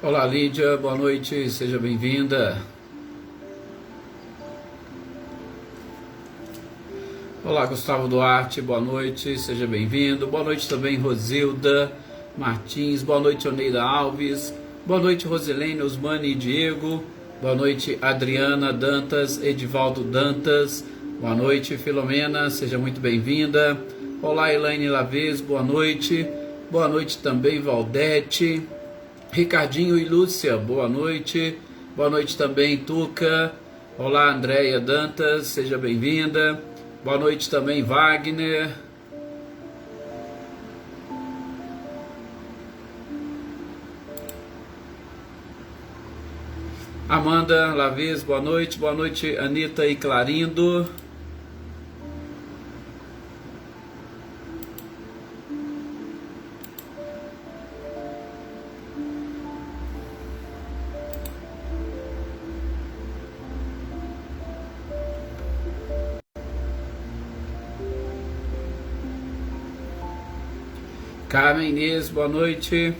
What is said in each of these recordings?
Olá, Lídia, boa noite, seja bem-vinda. Olá, Gustavo Duarte, boa noite, seja bem-vindo. Boa noite também, Rosilda Martins, boa noite, Oneida Alves, boa noite, Rosilene, Osmani e Diego, boa noite, Adriana Dantas, Edivaldo Dantas, boa noite, Filomena, seja muito bem-vinda. Olá, Elaine Lavez, boa noite também, Valdete, Ricardinho e Lúcia, boa noite também, Tuca. Olá, Andréia Dantas, seja bem-vinda. Boa noite também, Wagner. Amanda Lavez, boa noite, Anitta e Clarindo. Carmen Inês, boa noite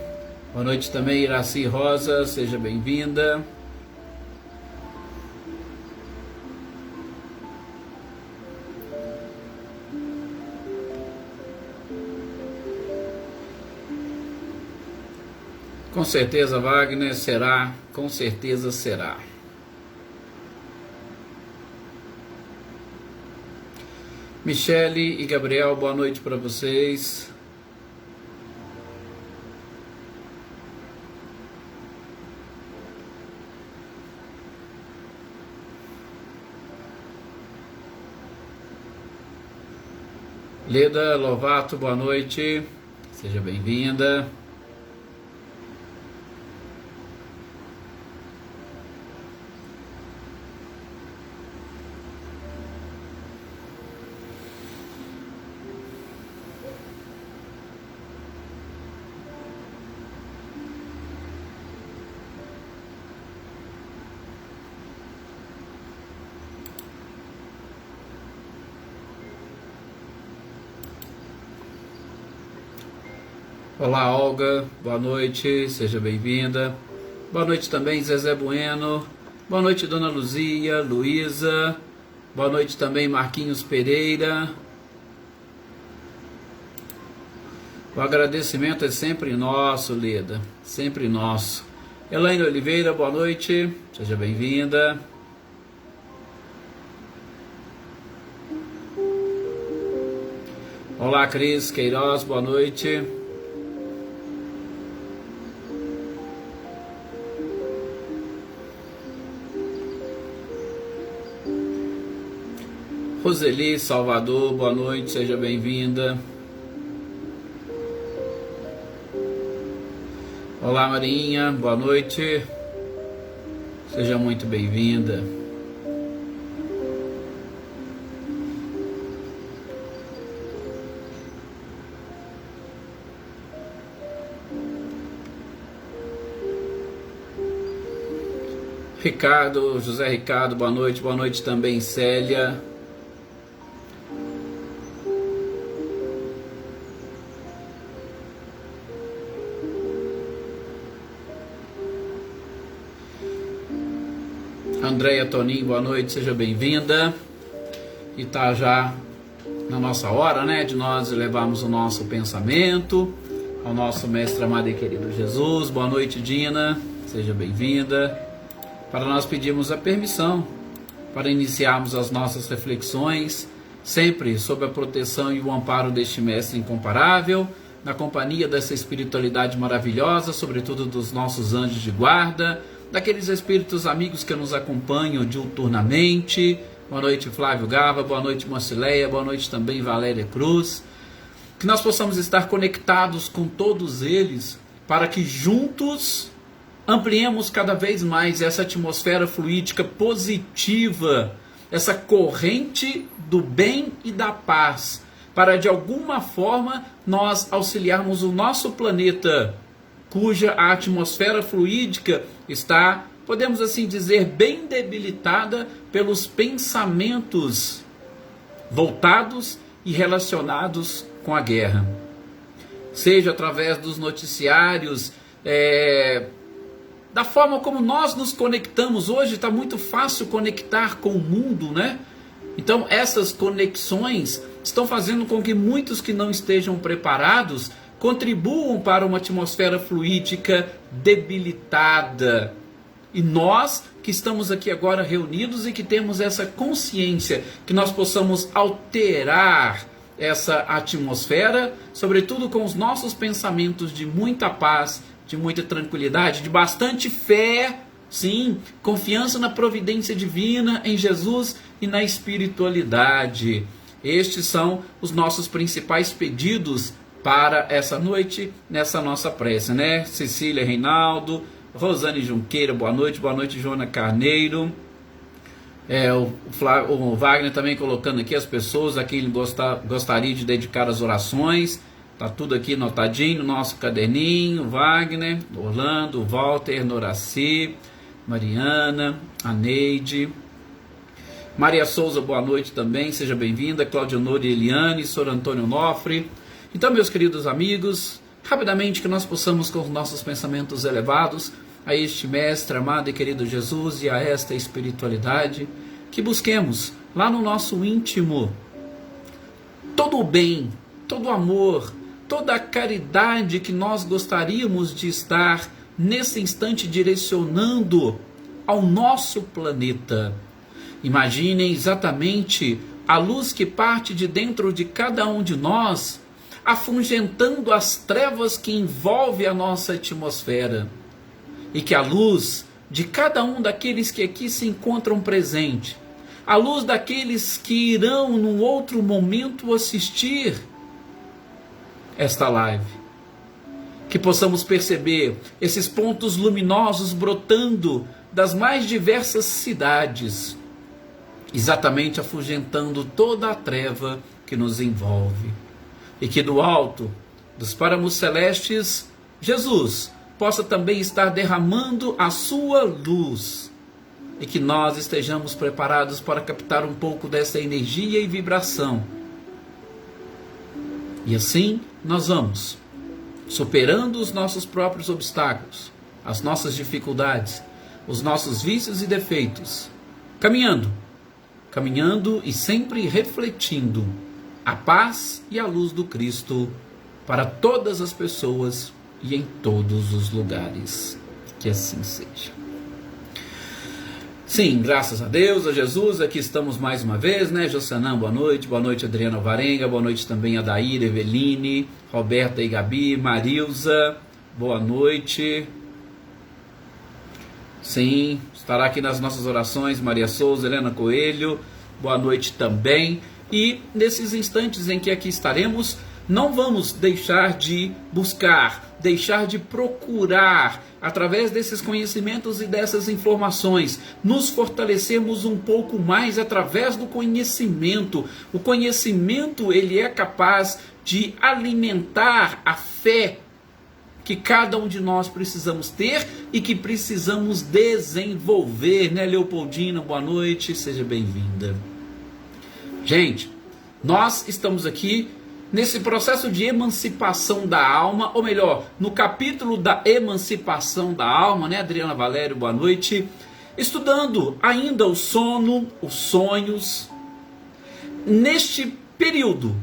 também, Iraci Rosa, seja bem-vinda. Com certeza, Wagner, será, com certeza será. Michele e Gabriel, boa noite para vocês. Leda Lovato, boa noite, seja bem-vinda. Olá, Olga, boa noite, seja bem-vinda. Boa noite também, Zezé Bueno. Boa noite, Dona Luzia, Luísa. Boa noite também, Marquinhos Pereira. O agradecimento é sempre nosso, Leda, sempre nosso. Elaine Oliveira, boa noite, seja bem-vinda. Olá, Cris Queiroz, boa noite. Roseli Salvador, boa noite, seja bem-vinda. Olá, Marinha, boa noite, seja muito bem-vinda. Ricardo, José Ricardo, boa noite também, Célia. Andréia Toninho, boa noite, seja bem-vinda. E tá já na nossa hora, né, de nós levarmos o nosso pensamento ao nosso mestre amado e querido Jesus. Boa noite, Dina, seja bem-vinda. Para nós pedirmos a permissão para iniciarmos as nossas reflexões, sempre sob a proteção e o amparo deste mestre incomparável, na companhia dessa espiritualidade maravilhosa, sobretudo dos nossos anjos de guarda, daqueles espíritos amigos que nos acompanham diuturnamente. Boa noite, Flávio Gava, boa noite, Marcileia, boa noite também, Valéria Cruz. Que nós possamos estar conectados com todos eles, para que juntos ampliemos cada vez mais essa atmosfera fluídica positiva, essa corrente do bem e da paz, para de alguma forma nós auxiliarmos o nosso planeta, cuja a atmosfera fluídica está, podemos assim dizer, bem debilitada pelos pensamentos voltados e relacionados com a guerra. Seja através dos noticiários da forma como nós nos conectamos. Hoje está muito fácil conectar com o mundo, né? Então essas conexões estão fazendo com que muitos que não estejam preparados contribuam para uma atmosfera fluídica debilitada. E nós que estamos aqui agora reunidos e que temos essa consciência que nós possamos alterar essa atmosfera, sobretudo com os nossos pensamentos de muita paz, de muita tranquilidade, de bastante fé, sim, confiança na providência divina, em Jesus e na espiritualidade. Estes são os nossos principais pedidos para essa noite, nessa nossa prece, né? Cecília Reinaldo, Rosane Junqueira, boa noite, Joana Carneiro, o Wagner também colocando aqui as pessoas a quem ele gostaria de dedicar as orações, tá tudo aqui anotadinho no nosso caderninho. Wagner, Orlando, Walter, Noraci, Mariana, a Neide, Maria Souza, boa noite também, seja bem-vinda, Cláudia Nori, Eliane, Sor Antônio Nofre. Então, meus queridos amigos, rapidamente que nós possamos com os nossos pensamentos elevados a este mestre amado e querido Jesus e a esta espiritualidade, que busquemos lá no nosso íntimo todo o bem, todo o amor, toda a caridade que nós gostaríamos de estar nesse instante direcionando ao nosso planeta. Imaginem exatamente a luz que parte de dentro de cada um de nós, afugentando as trevas que envolvem a nossa atmosfera. E que a luz de cada um daqueles que aqui se encontram presentes, a luz daqueles que irão num outro momento assistir esta live, que possamos perceber esses pontos luminosos brotando das mais diversas cidades, exatamente afugentando toda a treva que nos envolve. E que do alto dos páramos celestes, Jesus possa também estar derramando a sua luz. E que nós estejamos preparados para captar um pouco dessa energia e vibração. E assim nós vamos superando os nossos próprios obstáculos, as nossas dificuldades, os nossos vícios e defeitos, caminhando e sempre refletindo a paz e a luz do Cristo para todas as pessoas e em todos os lugares. Que assim seja. Sim, graças a Deus, a Jesus, aqui estamos mais uma vez, né? Jossanã, boa noite Adriana Varenga, boa noite também a Daíra, Eveline, Roberta e Gabi, Marilza, boa noite. Sim, estará aqui nas nossas orações Maria Souza, Helena Coelho, boa noite também. E nesses instantes em que aqui estaremos, não vamos deixar de buscar, deixar de procurar, através desses conhecimentos e dessas informações, nos fortalecermos um pouco mais através do conhecimento. O conhecimento, ele é capaz de alimentar a fé que cada um de nós precisamos ter e que precisamos desenvolver, né, Leopoldina? Boa noite, seja bem-vinda. Gente, nós estamos aqui nesse processo de emancipação da alma, ou melhor, no capítulo da emancipação da alma, né, Adriana Valério, boa noite, estudando ainda o sono, os sonhos, neste período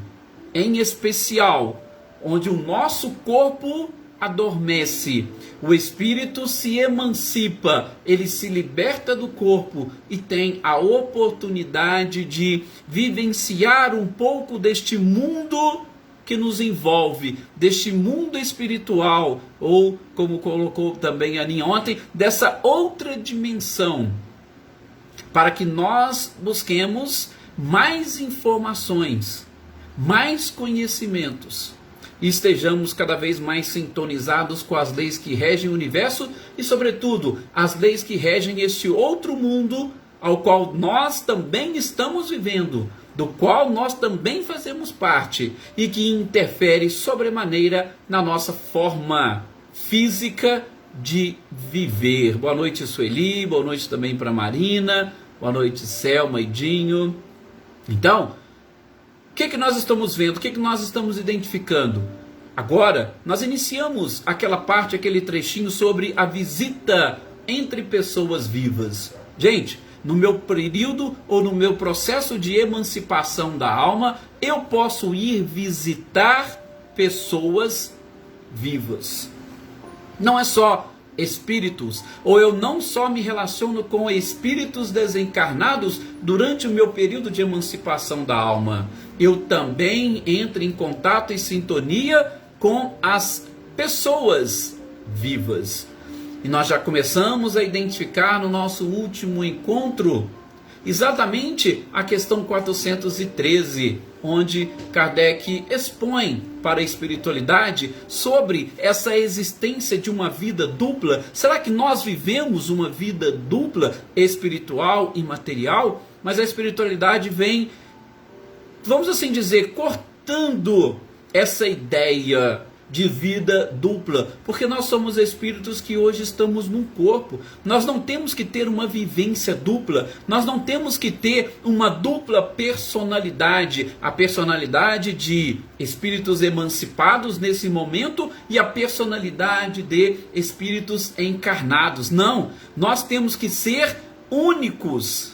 em especial, onde o nosso corpo adormece, o espírito se emancipa, ele se liberta do corpo e tem a oportunidade de vivenciar um pouco deste mundo que nos envolve, deste mundo espiritual, ou como colocou também a Aninha ontem, dessa outra dimensão, para que nós busquemos mais informações, mais conhecimentos, e estejamos cada vez mais sintonizados com as leis que regem o universo e, sobretudo, as leis que regem este outro mundo ao qual nós também estamos vivendo, do qual nós também fazemos parte e que interfere sobremaneira na nossa forma física de viver. Boa noite, Sueli, boa noite também para Marina, boa noite, Selma e Dinho. Então, o que nós estamos vendo? O que nós estamos identificando? Agora, nós iniciamos aquela parte, aquele trechinho sobre a visita entre pessoas vivas. Gente, no meu período ou no meu processo de emancipação da alma, eu posso ir visitar pessoas vivas. Não é só espíritos, ou eu não só me relaciono com espíritos desencarnados durante o meu período de emancipação da alma, eu também entro em contato e sintonia com as pessoas vivas. E nós já começamos a identificar no nosso último encontro exatamente a questão 413, onde Kardec expõe para a espiritualidade sobre essa existência de uma vida dupla. Será que nós vivemos uma vida dupla, espiritual e material? Mas a espiritualidade vem, vamos assim dizer, cortando essa ideia de vida dupla, porque nós somos espíritos que hoje estamos num corpo. Nós não temos que ter uma vivência dupla, nós não temos que ter uma dupla personalidade, a personalidade de espíritos emancipados nesse momento e a personalidade de espíritos encarnados. Não, nós temos que ser únicos.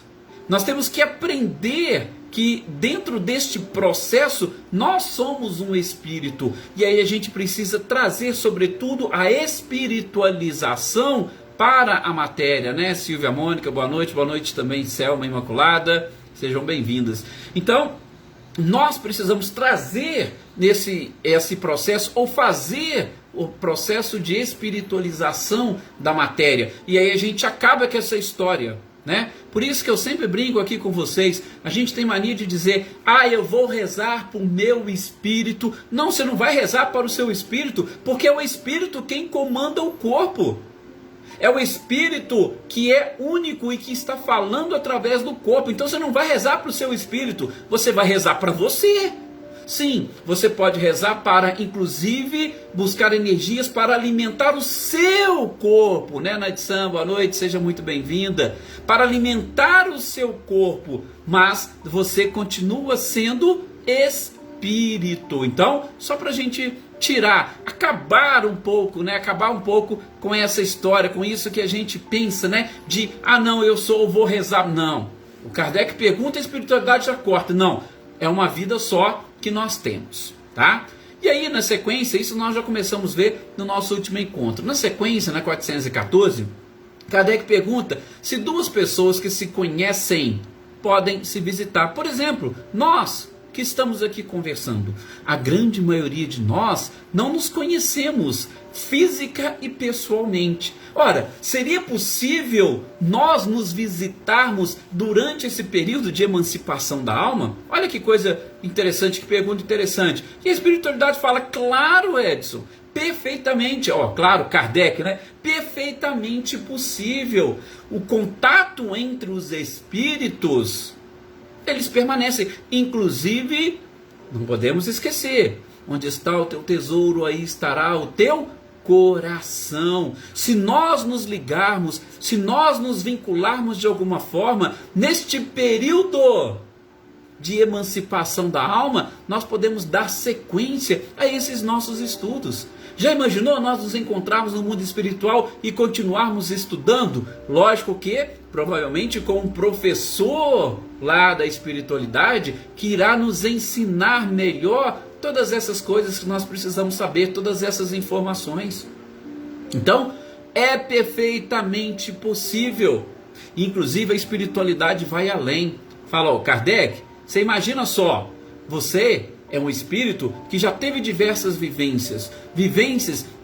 Nós temos que aprender que dentro deste processo nós somos um espírito, e aí a gente precisa trazer sobretudo a espiritualização para a matéria, né? Silvia, Mônica, boa noite também, Selma, Imaculada, sejam bem-vindas. Então, nós precisamos trazer esse processo, ou fazer o processo de espiritualização da matéria, e aí a gente acaba com essa história, né? Por isso que eu sempre brinco aqui com vocês. A gente tem mania de dizer: eu vou rezar para o meu espírito. Não, você não vai rezar para o seu espírito, porque é o espírito quem comanda o corpo. É o espírito que é único e que está falando através do corpo. Então você não vai rezar para o seu espírito, você vai rezar para você. Sim, você pode rezar para, inclusive, buscar energias para alimentar o seu corpo, né, Naidsan? Boa noite, seja muito bem-vinda. Para alimentar o seu corpo, mas você continua sendo espírito. Então, só para a gente acabar um pouco, né? Acabar um pouco com essa história, com isso que a gente pensa, né? De, não, vou rezar. Não. O Kardec pergunta, a espiritualidade já corta. Não, é uma vida só que nós temos, tá? E aí, na sequência, isso nós já começamos a ver no nosso último encontro. Na sequência, na 414, Kardec pergunta se duas pessoas que se conhecem podem se visitar. Por exemplo, nós que estamos aqui conversando, a grande maioria de nós não nos conhecemos física e pessoalmente. Ora, seria possível nós nos visitarmos durante esse período de emancipação da alma? Olha que coisa interessante, que pergunta interessante. E a espiritualidade fala: claro, Edson, perfeitamente, claro, Kardec, né? Perfeitamente possível. O contato entre os espíritos, eles permanecem. Inclusive, não podemos esquecer: onde está o teu tesouro, aí estará o teu coração. Se nós nos ligarmos, se nós nos vincularmos de alguma forma, neste período de emancipação da alma, nós podemos dar sequência a esses nossos estudos. Já imaginou nós nos encontrarmos no mundo espiritual e continuarmos estudando? Lógico que, provavelmente, com um professor lá da espiritualidade que irá nos ensinar melhor todas essas coisas que nós precisamos saber, todas essas informações. Então, é perfeitamente possível. Inclusive, a espiritualidade vai além. Fala, Kardec, você imagina só, você é um espírito que já teve diversas vivências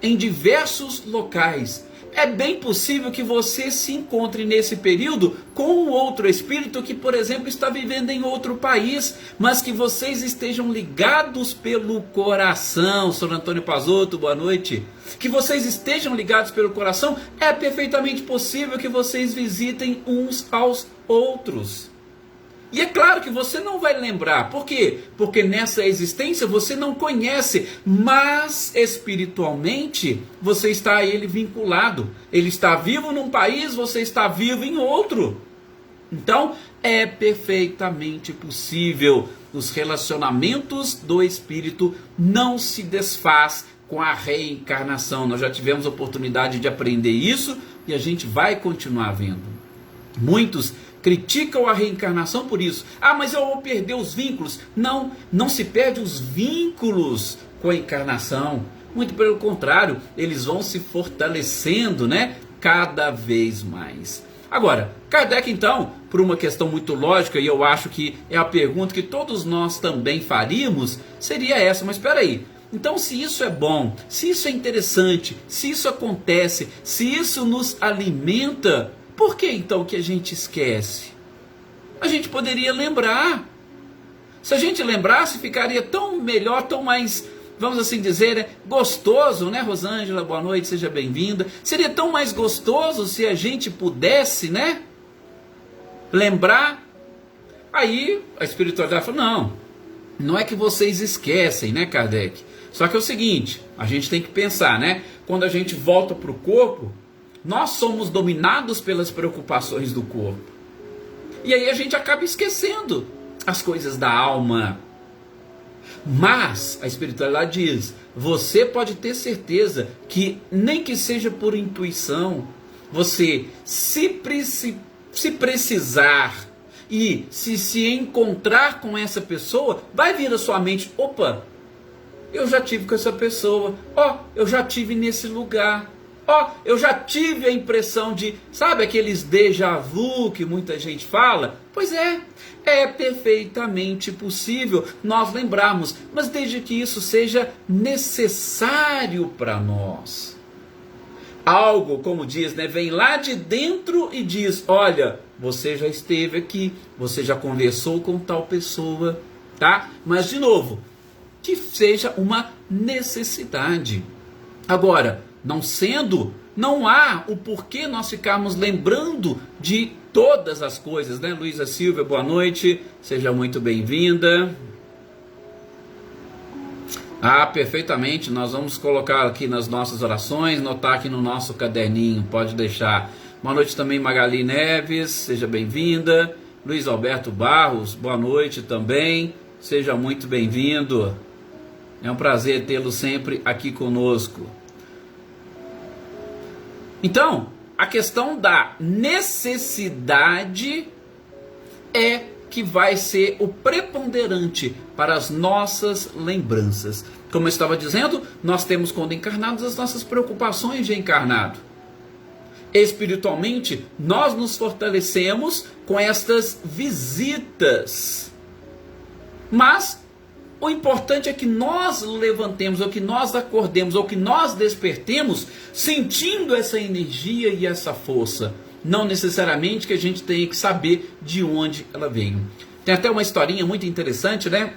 em diversos locais. É bem possível que você se encontre nesse período com um outro espírito que, por exemplo, está vivendo em outro país, mas que vocês estejam ligados pelo coração. Sr. Antônio Pazotto, boa noite. Que vocês estejam ligados pelo coração. É perfeitamente possível que vocês visitem uns aos outros. E é claro que você não vai lembrar. Por quê? Porque nessa existência você não conhece, mas espiritualmente você está a ele vinculado. Ele está vivo num país, você está vivo em outro. Então é perfeitamente possível os relacionamentos do espírito não se desfaz com a reencarnação. Nós já tivemos a oportunidade de aprender isso e a gente vai continuar vendo. Muitos criticam a reencarnação por isso. Ah, mas eu vou perder os vínculos. Não, não se perde os vínculos com a encarnação. Muito pelo contrário, eles vão se fortalecendo, né, cada vez mais. Agora, Kardec então, por uma questão muito lógica, e eu acho que é a pergunta que todos nós também faríamos, seria essa: mas espera aí, então se isso é bom, se isso é interessante, se isso acontece, se isso nos alimenta, por que então que a gente esquece? A gente poderia lembrar. Se a gente lembrasse, ficaria tão melhor, tão mais, vamos assim dizer, gostoso, né, Rosângela? Boa noite, seja bem-vinda. Seria tão mais gostoso se a gente pudesse, né, lembrar. Aí a espiritualidade falou: não é que vocês esquecem, né, Kardec? Só que é o seguinte, a gente tem que pensar, né? Quando a gente volta para o corpo, nós somos dominados pelas preocupações do corpo. E aí a gente acaba esquecendo as coisas da alma. Mas a espiritualidade diz: você pode ter certeza que, nem que seja por intuição, você se precisar e se encontrar com essa pessoa, vai vir à sua mente: opa, eu já tive com essa pessoa, eu já tive nesse lugar, eu já tive a impressão de, sabe aqueles déjà vu que muita gente fala? Pois é perfeitamente possível nós lembrarmos, mas desde que isso seja necessário para nós. Algo, como diz, né, vem lá de dentro e diz: olha, você já esteve aqui, você já conversou com tal pessoa, tá? Mas, de novo, que seja uma necessidade. Agora, não sendo, não há o porquê nós ficarmos lembrando de todas as coisas, né? Luísa Silva, boa noite, seja muito bem-vinda. Perfeitamente, nós vamos colocar aqui nas nossas orações, notar aqui no nosso caderninho, pode deixar. Boa noite também, Magali Neves, seja bem-vinda. Luiz Alberto Barros, boa noite também, seja muito bem-vindo. É um prazer tê-lo sempre aqui conosco. Então, a questão da necessidade é que vai ser o preponderante para as nossas lembranças. Como eu estava dizendo, nós temos, quando encarnados, as nossas preocupações de encarnado. Espiritualmente, nós nos fortalecemos com estas visitas. Mas o importante é que nós levantemos, ou que nós acordemos, ou que nós despertemos sentindo essa energia e essa força. Não necessariamente que a gente tenha que saber de onde ela veio. Tem até uma historinha muito interessante, né?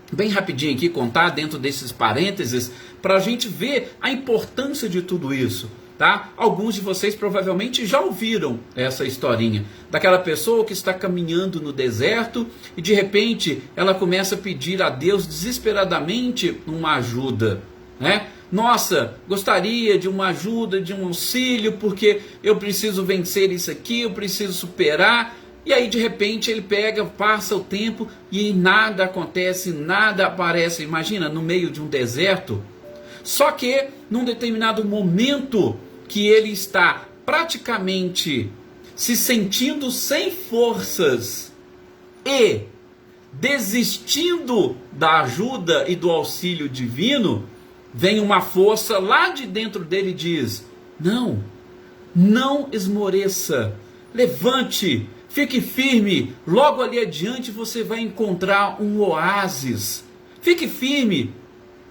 Bem rapidinho aqui, contar dentro desses parênteses, para a gente ver a importância de tudo isso. Tá? Alguns de vocês provavelmente já ouviram essa historinha daquela pessoa que está caminhando no deserto e de repente ela começa a pedir a Deus desesperadamente uma ajuda, né? Nossa, gostaria de uma ajuda, de um auxílio, porque eu preciso vencer isso aqui, eu preciso superar. E aí de repente ele passa o tempo e nada acontece, nada aparece. Imagina, no meio de um deserto. Só que num determinado momento que ele está praticamente se sentindo sem forças e desistindo da ajuda e do auxílio divino, vem uma força lá de dentro dele e diz: não esmoreça, levante, fique firme, logo ali adiante você vai encontrar um oásis, fique firme,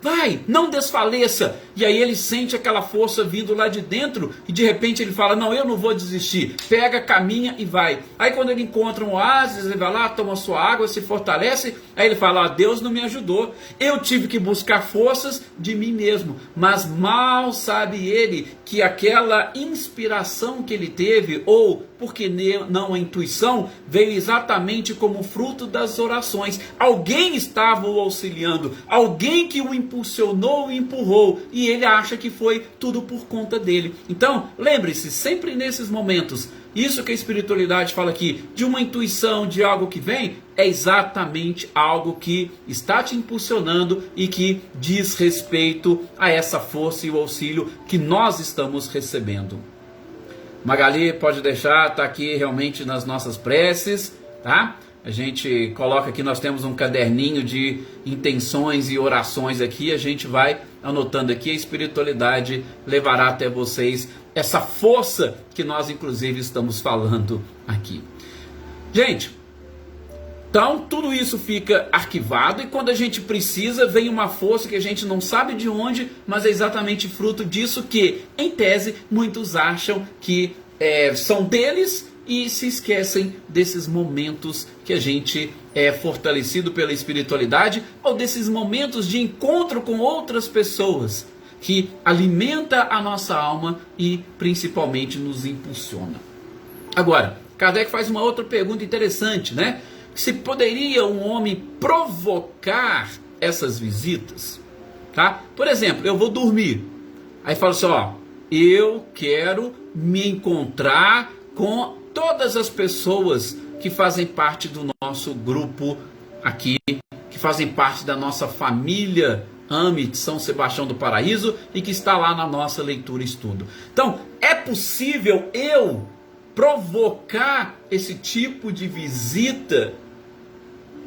vai, não desfaleça. E aí ele sente aquela força vindo lá de dentro e de repente ele fala: não, eu não vou desistir. Pega, caminha e vai. Aí quando ele encontra um oásis, ele vai lá, toma sua água, se fortalece. Aí ele fala: Deus não me ajudou. Eu tive que buscar forças de mim mesmo. Mas mal sabe ele que aquela inspiração que ele teve, ou porque não a intuição, veio exatamente como fruto das orações. Alguém estava o auxiliando, alguém que o impulsionou e empurrou, e ele acha que foi tudo por conta dele. Então, lembre-se, sempre nesses momentos, Isso que a espiritualidade fala aqui, de uma intuição, de algo que vem, é exatamente algo que está te impulsionando e que diz respeito a essa força e o auxílio que nós estamos recebendo. Magali, pode deixar, está aqui realmente nas nossas preces, tá? A gente coloca aqui, nós temos um caderninho de intenções e orações aqui, a gente vai anotando aqui, a espiritualidade levará até vocês essa força que nós inclusive estamos falando aqui. Gente, então tudo isso fica arquivado e quando a gente precisa vem uma força que a gente não sabe de onde, mas é exatamente fruto disso que, em tese, muitos acham que são deles e se esquecem desses momentos que a gente é fortalecido pela espiritualidade ou desses momentos de encontro com outras pessoas que alimenta a nossa alma e principalmente nos impulsiona. Agora, Kardec faz uma outra pergunta interessante, né? Se poderia um homem provocar essas visitas, tá? Por exemplo, eu vou dormir, aí falo assim, ó, eu quero me encontrar com todas as pessoas que fazem parte do nosso grupo aqui, que fazem parte da nossa família AME de São Sebastião do Paraíso e que está lá na nossa leitura e estudo. Então, é possível eu provocar esse tipo de visita?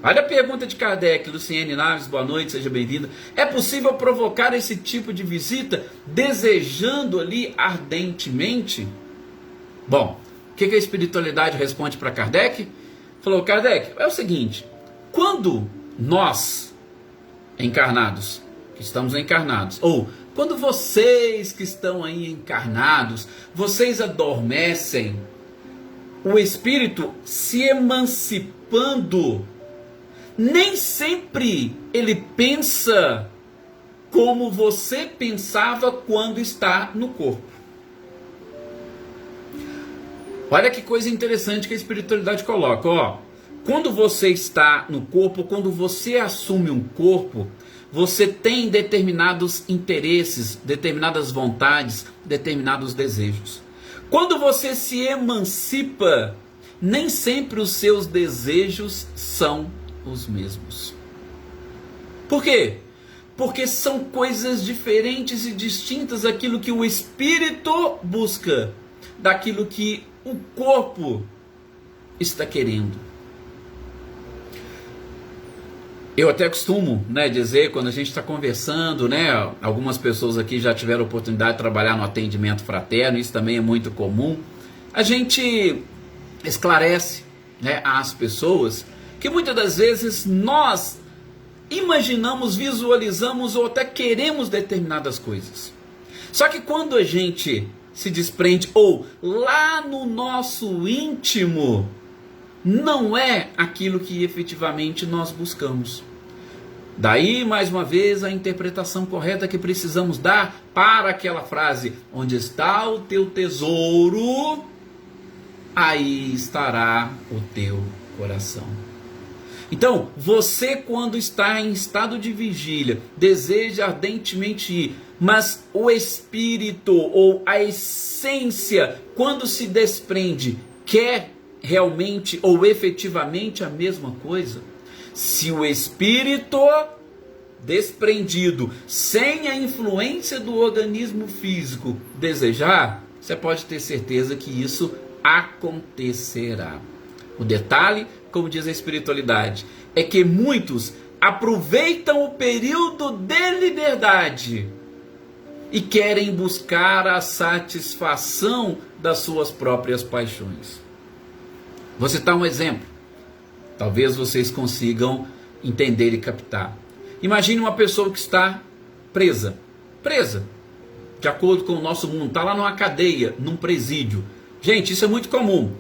Olha a pergunta de Kardec, Luciene Naves, boa noite, seja bem-vinda. É possível provocar esse tipo de visita desejando ali ardentemente? Bom, o que a espiritualidade responde para Kardec? Falou, Kardec, é o seguinte, quando nós encarnados, que estamos encarnados, ou quando vocês que estão aí encarnados, vocês adormecem, o espírito se emancipando, nem sempre ele pensa como você pensava quando está no corpo. Olha que coisa interessante que a espiritualidade coloca, ó. Quando você está no corpo, quando você assume um corpo, você tem determinados interesses, determinadas vontades, determinados desejos. Quando você se emancipa, nem sempre os seus desejos são os mesmos. Por quê? Porque são coisas diferentes e distintas daquilo que o espírito busca, daquilo que o corpo está querendo. Eu até costumo, dizer, quando a gente está conversando, algumas pessoas aqui já tiveram a oportunidade de trabalhar no atendimento fraterno, isso também é muito comum, a gente esclarece às pessoas que muitas das vezes nós imaginamos, visualizamos ou até queremos determinadas coisas. Só que quando a gente se desprende, ou lá no nosso íntimo, não é aquilo que efetivamente nós buscamos. Daí, mais uma vez, a interpretação correta que precisamos dar para aquela frase: onde está o teu tesouro, aí estará o teu coração. Então, você quando está em estado de vigília, deseja ardentemente ir, mas o espírito ou a essência, quando se desprende, quer realmente ou efetivamente a mesma coisa? Se o espírito desprendido, sem a influência do organismo físico, desejar, você pode ter certeza que isso acontecerá. O detalhe, como diz a espiritualidade, é que muitos aproveitam o período de liberdade e querem buscar a satisfação das suas próprias paixões. Vou citar um exemplo. Talvez vocês consigam entender e captar. Imagine uma pessoa que está presa, de acordo com o nosso mundo, está lá numa cadeia, num presídio. Gente, isso é muito comum.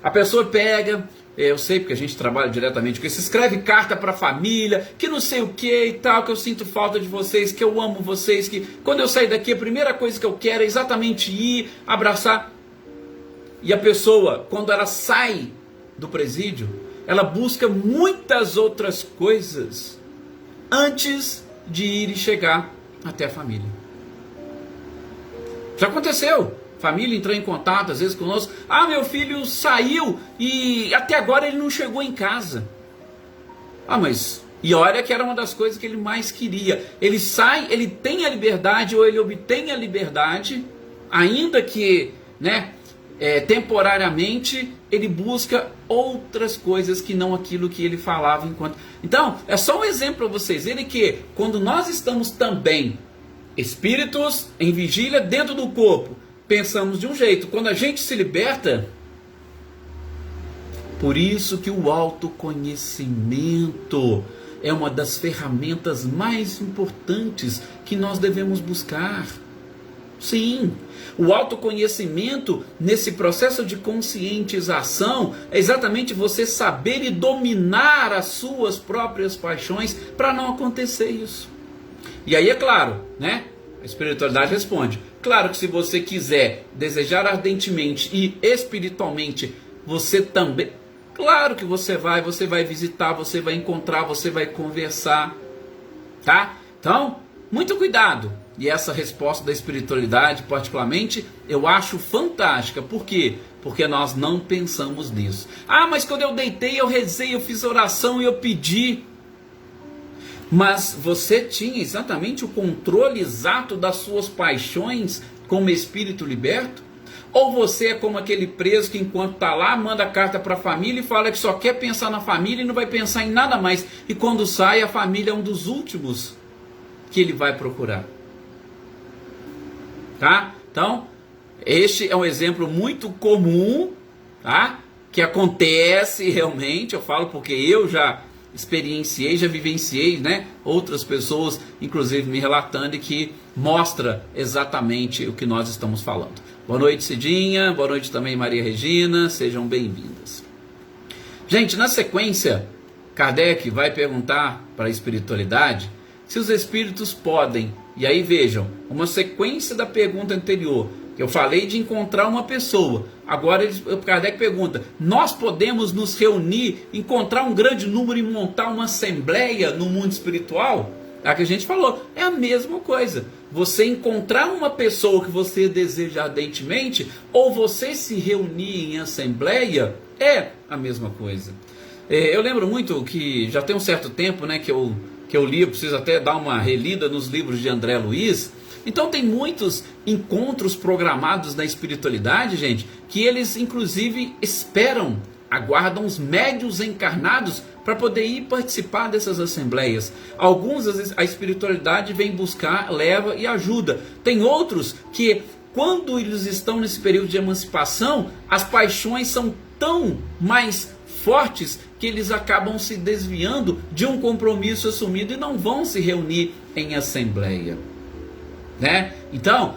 A pessoa pega, eu sei porque a gente trabalha diretamente com isso, escreve carta para a família, que não sei o que e tal, que eu sinto falta de vocês, que eu amo vocês, que quando eu sair daqui a primeira coisa que eu quero é exatamente ir, abraçar. E a pessoa, quando ela sai do presídio, ela busca muitas outras coisas antes de ir e chegar até a família. Já aconteceu. família entrou em contato às vezes conosco. Ah, meu filho saiu e até agora ele não chegou em casa. Ah, mas... E olha que era uma das coisas que ele mais queria. Ele sai, ele tem a liberdade, ou ele obtém a liberdade, ainda que, né, temporariamente, ele busca outras coisas que não aquilo que ele falava enquanto... Então, é só um exemplo para vocês verem que quando nós estamos também espíritos em vigília dentro do corpo, pensamos de um jeito. Quando a gente se liberta... Por isso que o autoconhecimento é uma das ferramentas mais importantes que nós devemos buscar. Sim, o autoconhecimento nesse processo de conscientização é exatamente você saber e dominar as suas próprias paixões para não acontecer isso. E aí é claro, né? A espiritualidade responde. Claro que se você quiser desejar ardentemente e espiritualmente, você também... Claro que você vai visitar, você vai encontrar, você vai conversar, tá? Então, muito cuidado. E essa resposta da espiritualidade, particularmente, eu acho fantástica. Por quê? Porque nós não pensamos nisso. Ah, mas quando eu deitei, eu rezei, eu fiz oração e eu pedi. Mas você tinha exatamente o controle exato das suas paixões como espírito liberto? Ou você é como aquele preso que enquanto está lá, manda carta para a família e fala que só quer pensar na família e não vai pensar em nada mais. E quando sai, a família é um dos últimos que ele vai procurar. Tá? Então, este é um exemplo muito comum, tá? Que acontece realmente, eu falo porque eu já experienciei, já vivenciei, né? Outras pessoas, inclusive, me relatando e que mostra exatamente o que nós estamos falando. Boa noite, Cidinha. Boa noite também, Maria Regina. Sejam bem-vindas. Gente, na sequência, Kardec vai perguntar para a espiritualidade se os espíritos podem. E aí vejam, uma sequência da pergunta anterior. Eu falei de encontrar uma pessoa. Agora Kardec pergunta, nós podemos nos reunir, encontrar um grande número e montar uma assembleia no mundo espiritual? É o que a gente falou, é a mesma coisa. Você encontrar uma pessoa que você deseja ardentemente, ou você se reunir em assembleia, é a mesma coisa. Eu lembro muito que já tem um certo tempo, né, que eu li, eu preciso até dar uma relida nos livros de André Luiz. Então tem muitos encontros programados na espiritualidade, gente, que eles inclusive esperam, aguardam os médiuns encarnados para poder ir participar dessas assembleias. Alguns a espiritualidade vem buscar, leva e ajuda. Tem outros que quando eles estão nesse período de emancipação, as paixões são tão mais fortes que eles acabam se desviando de um compromisso assumido e não vão se reunir em assembleia. Né? Então,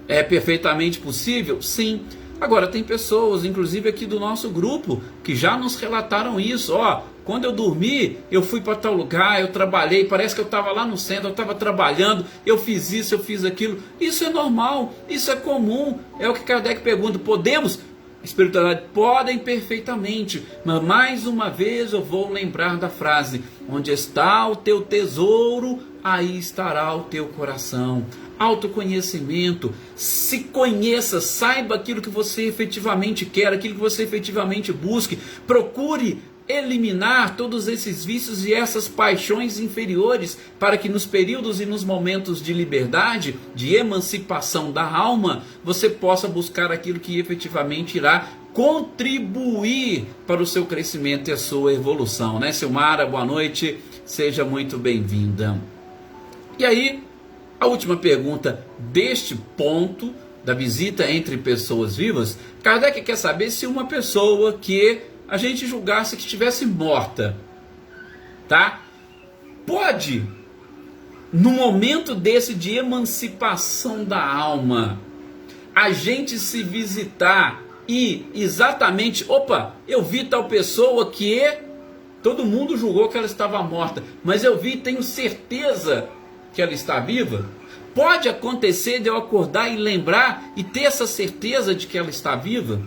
é perfeitamente possível? Sim. Agora, tem pessoas, inclusive aqui do nosso grupo, que já nos relataram isso. Ó, quando eu dormi, eu fui para tal lugar, eu trabalhei, parece que eu estava lá no centro, eu estava trabalhando, eu fiz isso, eu fiz aquilo. Isso é normal, isso é comum. É o que Kardec pergunta, podemos? A espiritualidade podem perfeitamente, mas mais uma vez eu vou lembrar da frase, onde está o teu tesouro, aí estará o teu coração. Autoconhecimento, se conheça, saiba aquilo que você efetivamente quer, aquilo que você efetivamente busque, procure eliminar todos esses vícios e essas paixões inferiores, para que nos períodos e nos momentos de liberdade, de emancipação da alma, você possa buscar aquilo que efetivamente irá contribuir para o seu crescimento e a sua evolução, né, Silmara? Boa noite, seja muito bem-vinda. E aí, a última pergunta deste ponto da visita entre pessoas vivas, Kardec quer saber se uma pessoa que a gente julgasse que estivesse morta, tá? Pode, no momento desse de emancipação da alma, a gente se visitar e exatamente, opa, eu vi tal pessoa que todo mundo julgou que ela estava morta, mas eu vi, tenho certeza que ela está viva? Pode acontecer de eu acordar e lembrar e ter essa certeza de que ela está viva?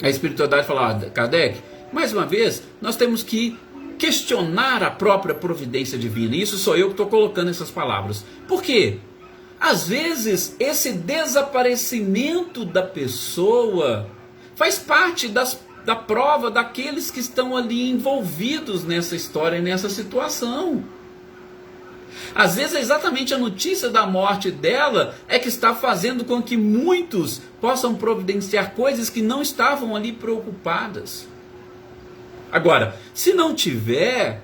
A espiritualidade fala, Kardec, mais uma vez, nós temos que questionar a própria providência divina. E isso sou eu que estou colocando essas palavras. Por quê? às vezes esse desaparecimento da pessoa faz parte da prova daqueles que estão ali envolvidos nessa história, nessa situação. Às vezes é exatamente a notícia da morte dela é que está fazendo com que muitos possam providenciar coisas que não estavam ali preocupadas. Agora, se não tiver,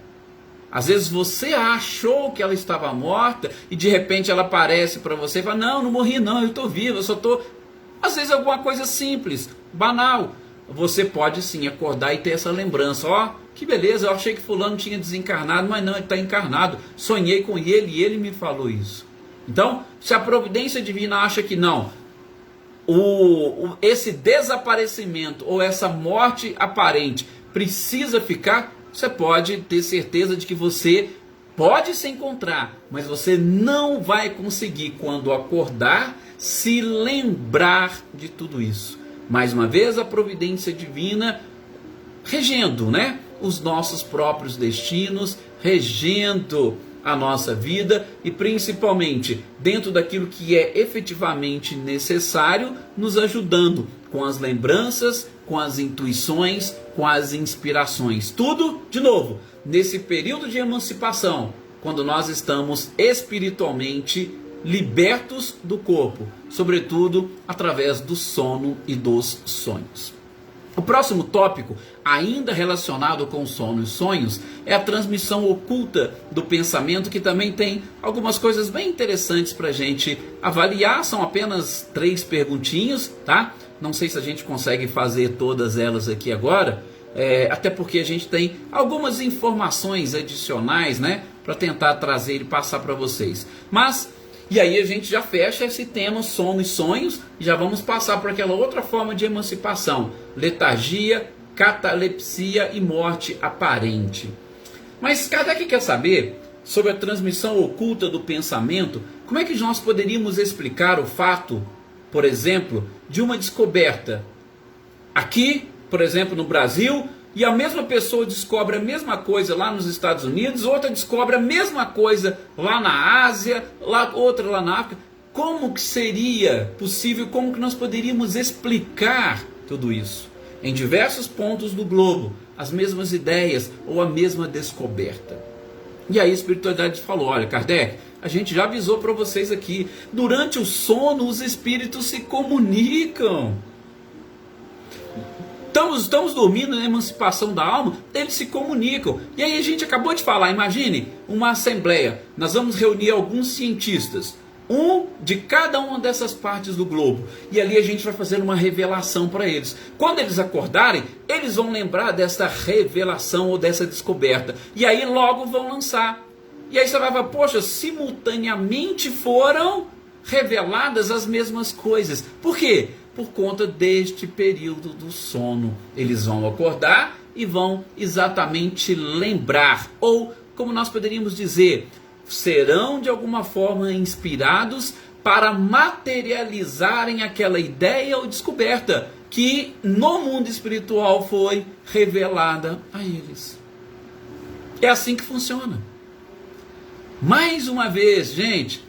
às vezes você achou que ela estava morta e de repente ela aparece para você e fala, não morri não, eu estou vivo, eu só estou... Às vezes alguma coisa simples, banal. Você pode sim acordar e ter essa lembrança, ó, que beleza, eu achei que fulano tinha desencarnado, mas não, ele está encarnado, sonhei com ele e ele me falou isso. Então, se a providência divina acha que não, esse desaparecimento ou essa morte aparente precisa ficar, você pode ter certeza de que você pode se encontrar, mas você não vai conseguir, quando acordar, se lembrar de tudo isso. Mais uma vez, a providência divina regendo, né, os nossos próprios destinos, regendo a nossa vida e principalmente dentro daquilo que é efetivamente necessário, nos ajudando com as lembranças, com as intuições, com as inspirações. Tudo, de novo, nesse período de emancipação, quando nós estamos espiritualmente libertos do corpo, sobretudo através do sono e dos sonhos. O próximo tópico, ainda relacionado com sono e sonhos, é a transmissão oculta do pensamento, que também tem algumas coisas bem interessantes para a gente avaliar. São apenas 3 perguntinhos, tá? Não sei se a gente consegue fazer todas elas aqui agora, até porque a gente tem algumas informações adicionais, né, para tentar trazer e passar para vocês. E aí a gente já fecha esse tema sono e sonhos e já vamos passar para aquela outra forma de emancipação, letargia, catalepsia e morte aparente. Mas Kardec quer saber sobre a transmissão oculta do pensamento. Como é que nós poderíamos explicar o fato, por exemplo, de uma descoberta aqui, por exemplo, no Brasil, e a mesma pessoa descobre a mesma coisa lá nos Estados Unidos, outra descobre a mesma coisa lá na Ásia, outra lá na África. Como que seria possível, como que nós poderíamos explicar tudo isso? Em diversos pontos do globo, as mesmas ideias ou a mesma descoberta. E aí a espiritualidade falou, olha, Kardec, a gente já avisou para vocês aqui, durante o sono os espíritos se comunicam. Estamos dormindo na emancipação da alma, eles se comunicam. E aí a gente acabou de falar, imagine uma assembleia, nós vamos reunir alguns cientistas, um de cada uma dessas partes do globo, e ali a gente vai fazer uma revelação para eles. Quando eles acordarem, eles vão lembrar dessa revelação ou dessa descoberta, e aí logo vão lançar. E aí você vai falar, poxa, simultaneamente foram reveladas as mesmas coisas. Por quê? Por conta deste período do sono. Eles vão acordar e vão exatamente lembrar, ou como nós poderíamos dizer, serão de alguma forma inspirados para materializarem aquela ideia ou descoberta que no mundo espiritual foi revelada a eles. É assim que funciona. Mais uma vez, gente,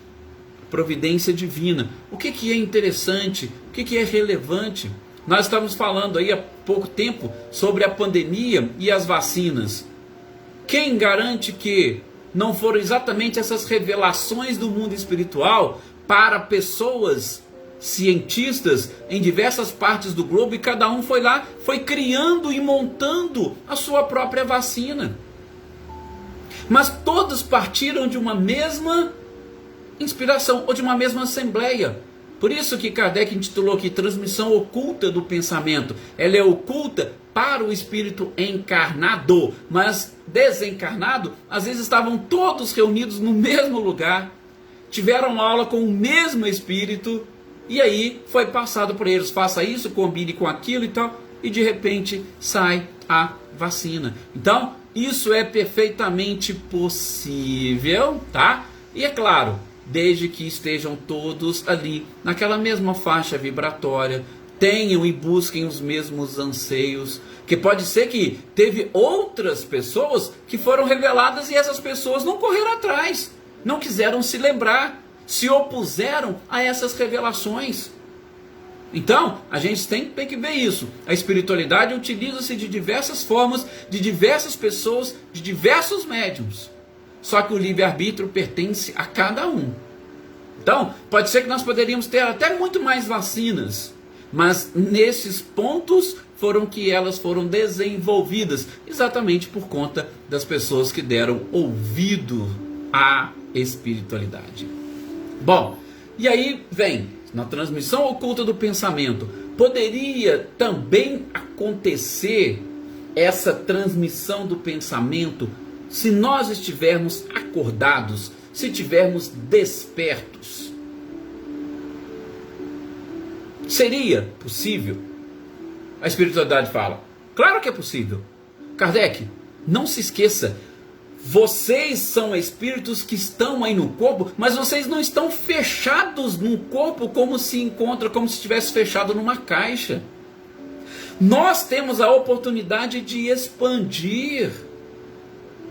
providência divina. O que é interessante? O que é relevante? Nós estávamos falando aí há pouco tempo sobre a pandemia e as vacinas. Quem garante que não foram exatamente essas revelações do mundo espiritual para pessoas cientistas em diversas partes do globo, e cada um foi lá, foi criando e montando a sua própria vacina. Mas todos partiram de uma mesma inspiração, ou de uma mesma assembleia. Por isso que Kardec intitulou aqui transmissão oculta do pensamento. Ela é oculta para o espírito encarnado, mas desencarnado, às vezes estavam todos reunidos no mesmo lugar, tiveram aula com o mesmo espírito, e aí foi passado por eles, faça isso, combine com aquilo e tal, e de repente sai a vacina. Então, isso é perfeitamente possível, tá? E é claro, desde que estejam todos ali naquela mesma faixa vibratória, tenham e busquem os mesmos anseios, que pode ser que teve outras pessoas que foram reveladas e essas pessoas não correram atrás, não quiseram se lembrar. se opuseram a essas revelações. Então, a gente tem que ver isso. A espiritualidade utiliza-se de diversas formas, de diversas pessoas, de diversos médiums. Só que o livre-arbítrio pertence a cada um. Então, pode ser que nós poderíamos ter até muito mais vacinas, mas nesses pontos foram que elas foram desenvolvidas, exatamente por conta das pessoas que deram ouvido à espiritualidade. Bom, e aí vem, na transmissão oculta do pensamento, poderia também acontecer essa transmissão do pensamento se nós estivermos acordados, se estivermos despertos. Seria possível? A espiritualidade fala, claro que é possível. Kardec, não se esqueça, vocês são espíritos que estão aí no corpo, mas vocês não estão fechados no corpo como se estivesse fechado numa caixa. Nós temos a oportunidade de expandir,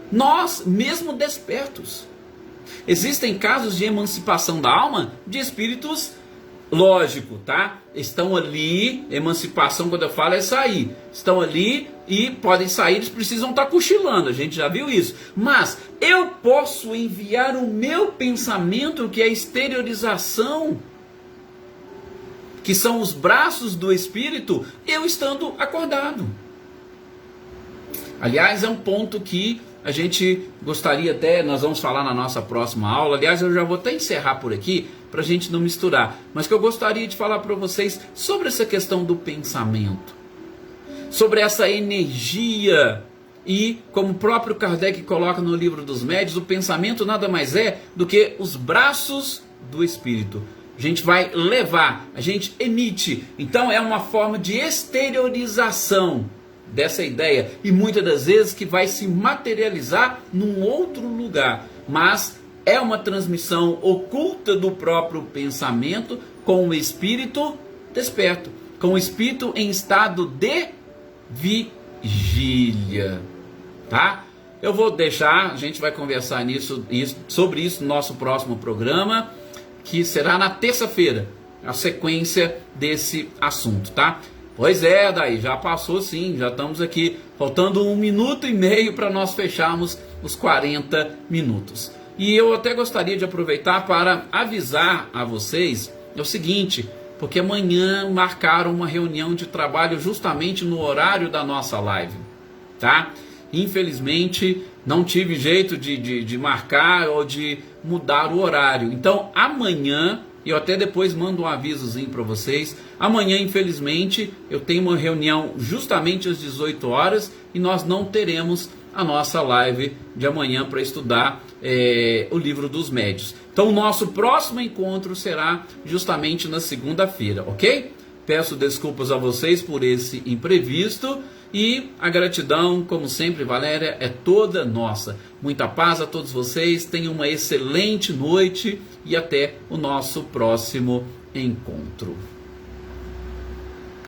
nós mesmo despertos. Existem casos de emancipação da alma de espíritos, lógico, tá? Estão ali, emancipação quando eu falo é sair. Estão ali e podem sair, eles precisam estar cochilando, a gente já viu isso. Mas eu posso enviar o meu pensamento, que é a exteriorização, que são os braços do espírito, eu estando acordado. Aliás, é um ponto que a gente gostaria até, nós vamos falar na nossa próxima aula. Aliás, eu já vou até encerrar por aqui, para a gente não misturar. Mas que eu gostaria de falar para vocês sobre essa questão do pensamento. Sobre essa energia. E, como o próprio Kardec coloca no Livro dos Médiuns, o pensamento nada mais é do que os braços do espírito. A gente vai levar, a gente emite. Então é uma forma de exteriorização dessa ideia, e muitas das vezes que vai se materializar num outro lugar, mas é uma transmissão oculta do próprio pensamento com o espírito desperto, com o espírito em estado de vigília, tá? Eu vou deixar, a gente vai conversar sobre isso no nosso próximo programa, que será na terça-feira, a sequência desse assunto, tá? Pois é, daí já passou sim, já estamos aqui, faltando 1 minuto e meio para nós fecharmos os 40 minutos. E eu até gostaria de aproveitar para avisar a vocês o seguinte, porque amanhã marcaram uma reunião de trabalho justamente no horário da nossa live, tá? Infelizmente não tive jeito de marcar ou de mudar o horário. Então amanhã, eu até depois mando um avisozinho para vocês. Amanhã, infelizmente, eu tenho uma reunião justamente às 18 horas e nós não teremos a nossa live de amanhã para estudar o Livro dos Médiuns. Então, o nosso próximo encontro será justamente na segunda-feira, ok? Peço desculpas a vocês por esse imprevisto e a gratidão, como sempre, Valéria, é toda nossa. Muita paz a todos vocês, tenham uma excelente noite e até o nosso próximo encontro.